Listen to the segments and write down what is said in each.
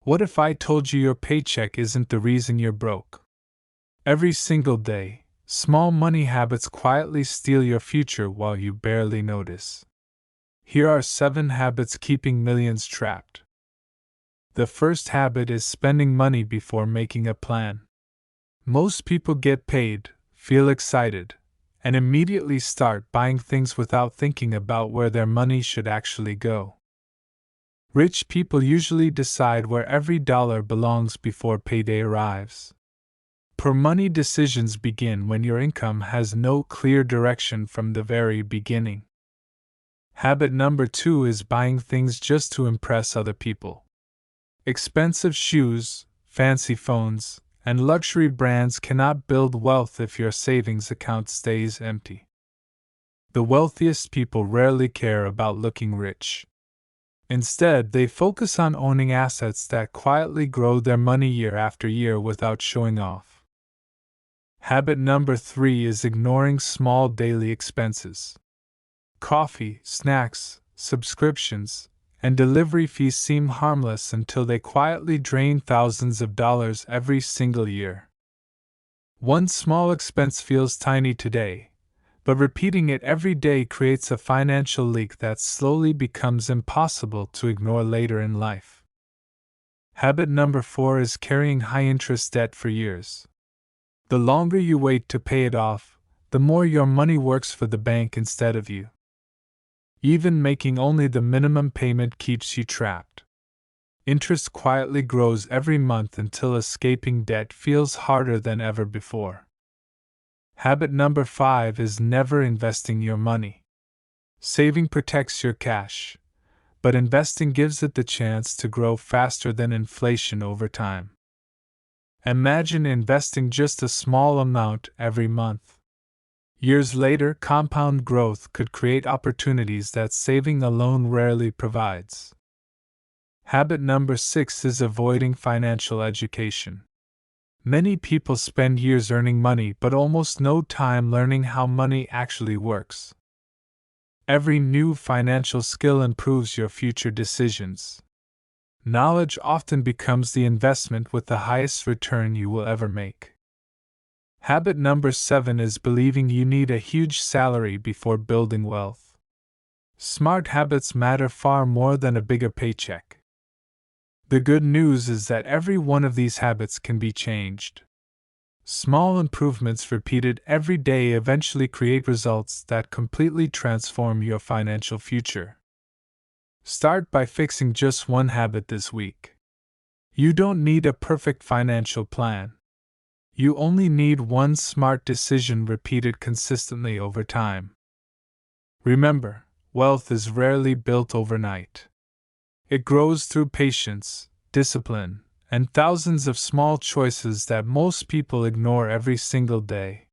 What if I told you your paycheck isn't the reason you're broke? Every single day, small money habits quietly steal your future while you barely notice. Here are 7 habits keeping millions trapped. The first habit is spending money before making a plan. Most people get paid, feel excited, and immediately start buying things without thinking about where their money should actually go. Rich people usually decide where every dollar belongs before payday arrives. Poor money decisions begin when your income has no clear direction from the very beginning. Habit number 2 is buying things just to impress other people. Expensive shoes, fancy phones, and luxury brands cannot build wealth if your savings account stays empty. The wealthiest people rarely care about looking rich. Instead, they focus on owning assets that quietly grow their money year after year without showing off. Habit number 3 is ignoring small daily expenses. Coffee, snacks, subscriptions, and delivery fees seem harmless until they quietly drain thousands of dollars every single year. One small expense feels tiny today, but repeating it every day creates a financial leak that slowly becomes impossible to ignore later in life. Habit number 4 is carrying high-interest debt for years. The longer you wait to pay it off, the more your money works for the bank instead of you. Even making only the minimum payment keeps you trapped. Interest quietly grows every month until escaping debt feels harder than ever before. Habit number 5 is never investing your money. Saving protects your cash, but investing gives it the chance to grow faster than inflation over time. Imagine investing just a small amount every month. Years later, compound growth could create opportunities that saving alone rarely provides. Habit number 6 is avoiding financial education. Many people spend years earning money but almost no time learning how money actually works. Every new financial skill improves your future decisions. Knowledge often becomes the investment with the highest return you will ever make. Habit number 7 is believing you need a huge salary before building wealth. Smart habits matter far more than a bigger paycheck. The good news is that every one of these habits can be changed. Small improvements repeated every day eventually create results that completely transform your financial future. Start by fixing just one habit this week. You don't need a perfect financial plan. You only need one smart decision repeated consistently over time. Remember, wealth is rarely built overnight. It grows through patience, discipline, and thousands of small choices that most people ignore every single day.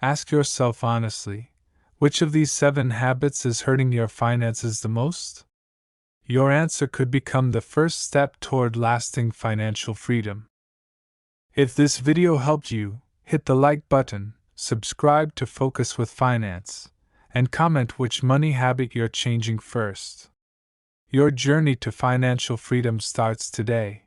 Ask yourself honestly, which of these 7 habits is hurting your finances the most? Your answer could become the first step toward lasting financial freedom. If this video helped you, hit the like button, subscribe to Focus with Finance, and comment which money habit you're changing first. Your journey to financial freedom starts today.